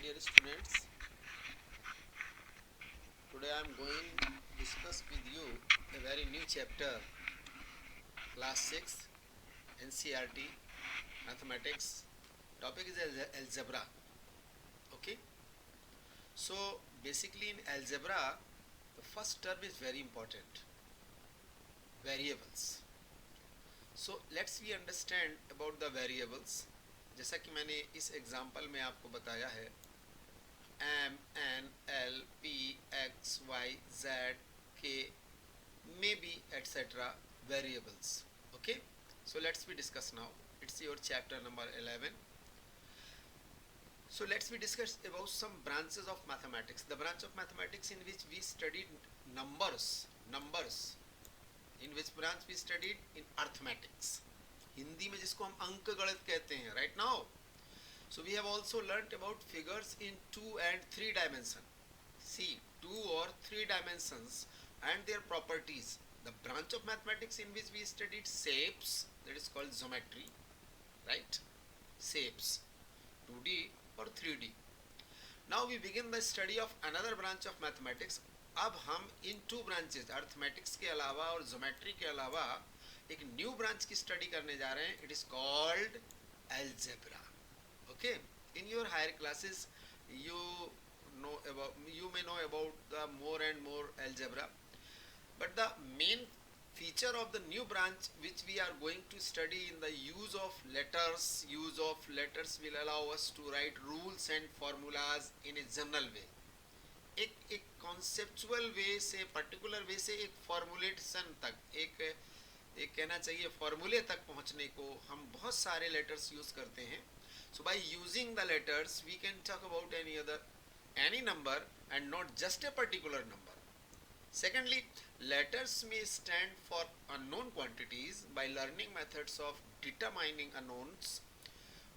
dear students, today I am going to discuss with you a very new chapter, class 6 NCERT mathematics. Topic is algebra. Okay, so basically in algebra the first term is very important, variables. So let's we understand about the variables. जैसा कि मैंने इस example में आपको बताया है, M, N, L, P, X, Y, Z, K, maybe etc. variables. Okay, so let's we discuss now. It's your chapter number 11. So let's we discuss about some branches of mathematics. The branch of mathematics in which we studied numbers. In which branch we studied? In arithmetics. Hindi में जिसको हम अंक गणित कहते हैं. Right now, so we have also learnt about figures in 2 and 3 dimension. See, 2 or 3 dimensions and their properties. The branch of mathematics in which we studied shapes, that is called geometry, right? Shapes, 2D or 3D. Now we begin the study of another branch of mathematics. अब हम इन 2 branches, arithmetics के अलावा और geometry के अलावा एक new branch की study करने जा रहे हैं. It is called algebra. Okay, in your higher classes you may know about the more and more algebra, but the main feature of the new branch which we are going to study in the use of letters will allow us to write rules and formulas in a general way. एक conceptual way से, particular way से एक formulation तक, एक कहना चाहिए फॉर्मूले तक पहुंचने को हम बहुत सारे लेटर्स यूज करते हैं. So by using the letters we can talk about any number and not just a particular number. Secondly, letters may stand for unknown quantities. By learning methods of determining unknowns,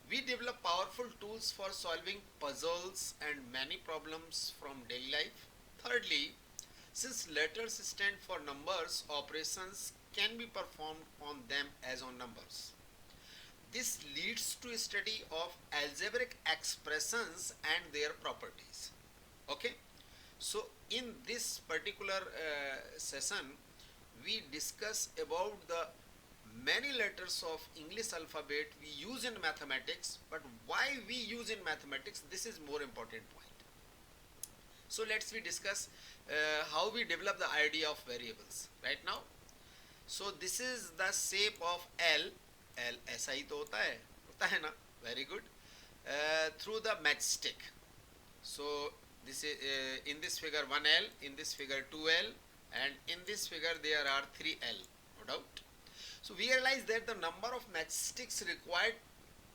we develop powerful tools for solving puzzles and many problems from daily life. Thirdly, since letters stand for numbers, operations can be performed on them as on numbers. This leads to a study of algebraic expressions and their properties. Okay, so in this particular session we discuss about the many letters of English alphabet we use in mathematics, but why we use in mathematics, this is more important point. So let's we discuss how we develop the idea of variables right now. So this is the shape of L. ऐसा ही तो होता है ना. Very good. Through the matchstick. So this is in this figure 1L, in this figure 2L, and in this figure there are 3L, no doubt. So we realize that the number of matchsticks required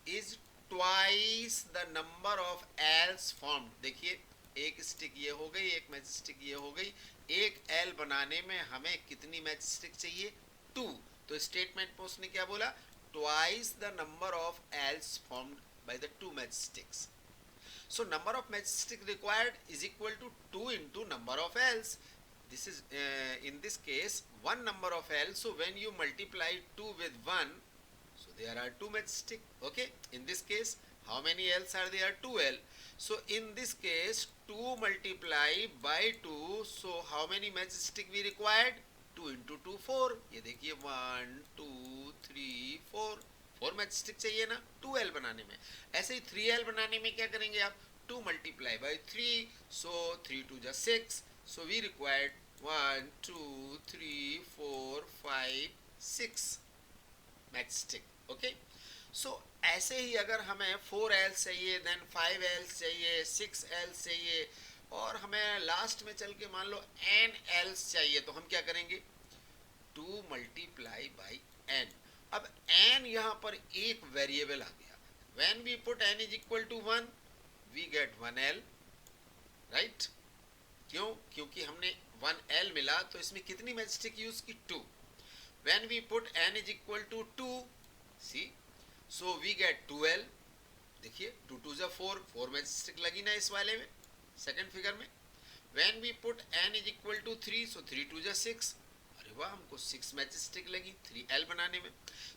is twice the number of L's formed. देखिए, एक stick ये हो गई, एक match stick ये हो गई. एक एल बनाने में हमें कितनी मैच स्टिक चाहिए? 2. तो स्टेटमेंट में उसने क्या बोला? Twice the number of Ls formed by the 2 match sticks. So number of match stick required is equal to 2 into number of L's. This is in this case 1 number of L. So when you multiply 2 with 1, so there are 2 matchstick. Okay, in this case how many L's are there? 2L. So in this case 2 multiply by 2, so how many matchstick we required? 2 into 2 4. ये देखिए 1 2 3 4, 4 matchstick चाहिए ना 2L बनाने में. ऐसे ही 3L बनाने में क्या करेंगे आप? 2 multiply by 3, so 3 2 जा 6. So we required 1 2 3 4 5 6 matchstick. Okay, so ऐसे ही अगर हमें 4L चाहिए, देन 5L चाहिए, 6L चाहिए, और हमें लास्ट में चल के मान लो NL चाहिए, तो हम क्या करेंगे? 2 multiply by n. अब n यहाँ पर एक वेरिएबल आ गया. When we put n is equal to 1, we get 1L, right? क्यों? क्योंकि हमने 1L मिला, तो इसमें कितनी मैचस्टिक यूज की? 2. When we put n is equal to 2, see, so we get 2L. देखिए 2 2 जा 4, 4 मैचस्टिक लगी ना इस वाले में, सेकंड फिगर में. When we put n is equal to 3, so 3 2 जा 6. अरे वाह, हमको 6 मैचस्टिक लगी 3L बनाने में.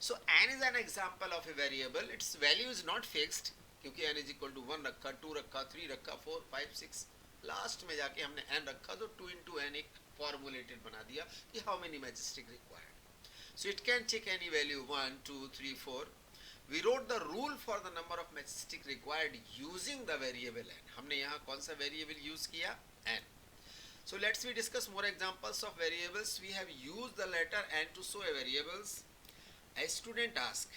So n is an example of a variable. Its value is not fixed. क्योंकि n इज इक्वल टू 1 रखा, 2 रखा, 3 रखा, 4, 5, 6, लास्ट में जाके हमने n रखा तो 2 into n एक फॉर्मुलेटेड बना दिया कि how many matchsticks required. So it can take any value 1, 2, 3, 4. We wrote the rule for the number of majestic required using the variable n. हमने यहाँ कौन सा वेरिएबल यूज किया? n. So let's we discuss more examples of variables. We have used the letter n to show a variables. A student ask,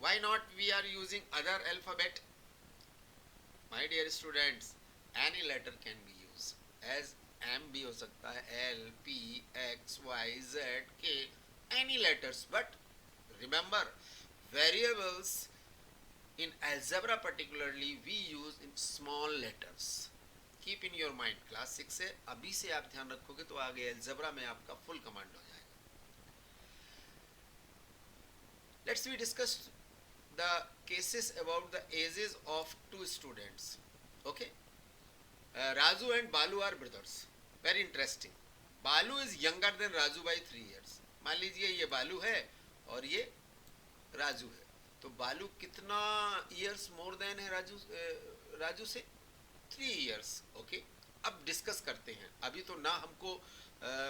why not we are using other alphabet? My dear students, any letter can be used. As m भी हो सकता है, l, p, x, y, z, k, any letters. But remember, variables in algebra particularly we use in small letters. Keep in your mind, class 6 से अभी से आप ध्यान रखोगे तो आगे algebra में आपका full command हो जाएगा. Let's we discuss the cases about the ages of two students. Okay, Raju and Balu are brothers. Very interesting. Balu is younger than Raju by 3 years. मान लीजिए ये बालू है और ये राजू है, तो बालू कितना ईयर्स मोर देन है राजू से? 3 ईयर्स. ओके, अब डिस्कस करते हैं. अभी तो ना हमको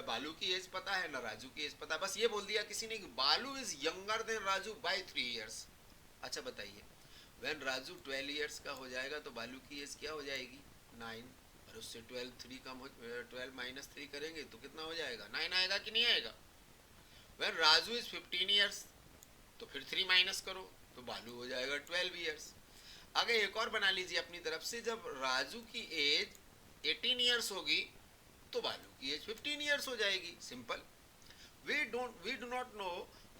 बालू की एज पता है ना राजू की एज पता है, बस ये बोल दिया किसी ने कि Balu is younger than Raju by 3 years. अच्छा बताइए, व्हेन राजू 12 ईयर्स का हो जाएगा तो बालू की एज क्या हो जाएगी? 9. और उससे 12 माइनस 3 करेंगे तो कितना हो जाएगा? 9 आएगा कि नहीं आएगा? व्हेन राजू इज 15 ईयर्स तो फिर 3 माइनस करो तो बालू हो जाएगा 12 ईयर्स. आगे एक और बना लीजिए अपनी तरफ से, जब राजू की एज 18 ईयर्स होगी तो बालू की एज 15 ईयर्स हो जाएगी. Simple. We do not know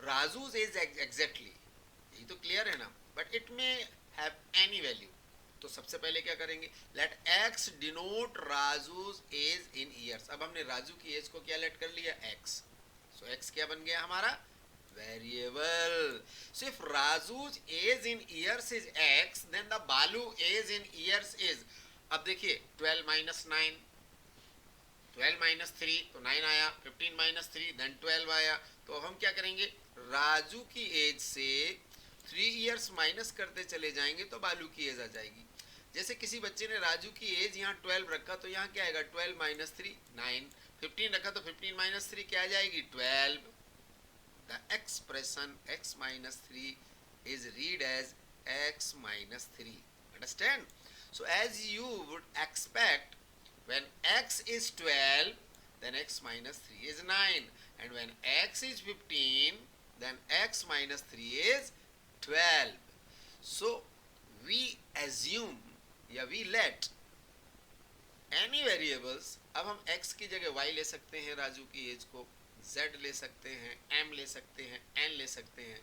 Raju's age exactly, यही तो क्लियर है ना, but it may have any value. तो सबसे पहले क्या करेंगे? Let x denote Raju's age in years. अब हमने राजू की एज को क्या लेट कर लिया? x. सो x क्या बन गया हमारा? Variable. So if Raju's age in years is x, then the Balu age in years is, अब देखिए 12 minus 9, 12 minus 3 तो 9 आया, 15 minus 3 then 12 आया. तो हम क्या करेंगे? राजू की एज से 3 years माइनस करते चले जाएंगे तो बालू की एज आ जाएगी. जैसे किसी बच्चे ने राजू की एज यहाँ 12 रखा तो यहाँ क्या आएगा? 12 minus 3 9, 15 रखा तो 15 minus 3 क्या आ जाएगी? 12. The expression x minus 3 is read as x minus 3. Understand? So as you would expect, when x is 12, then x minus 3 is 9. And when x is 15, then x minus 3 is 12. So we assume, या we let any variables. अब हम x की जगह y ले सकते हैं, राजू की as को z ले सकते हैं, m ले सकते हैं, n ले सकते हैं.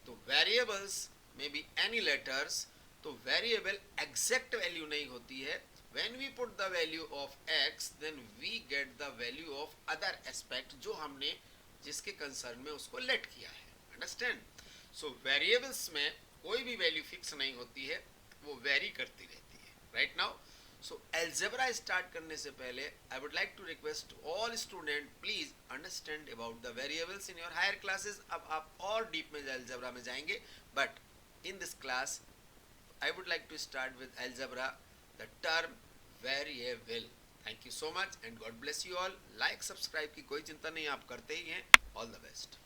तो वेरिएबल्स में भी एनी लेटर्स. तो वेरिएबल एग्जैक्ट वैल्यू नहीं होती है. When we put the value of x, then we get the value of other aspect जो हमने जिसके कंसर्न में उसको लेट किया है. अंडरस्टैंड? सो वेरिएबल्स में कोई भी वैल्यू फिक्स नहीं होती है, वो वेरी करती रहती है. Right now, so algebra start करने से पहले I would like to request all student, please understand about the variables in your higher classes. अब आप और डीप में algebra में जाएंगे, but in this class I would like to start with algebra, the term variable. Thank you so much and God bless you all. Like subscribe की कोई चिंता नहीं, आप करते ही हैं. All the best.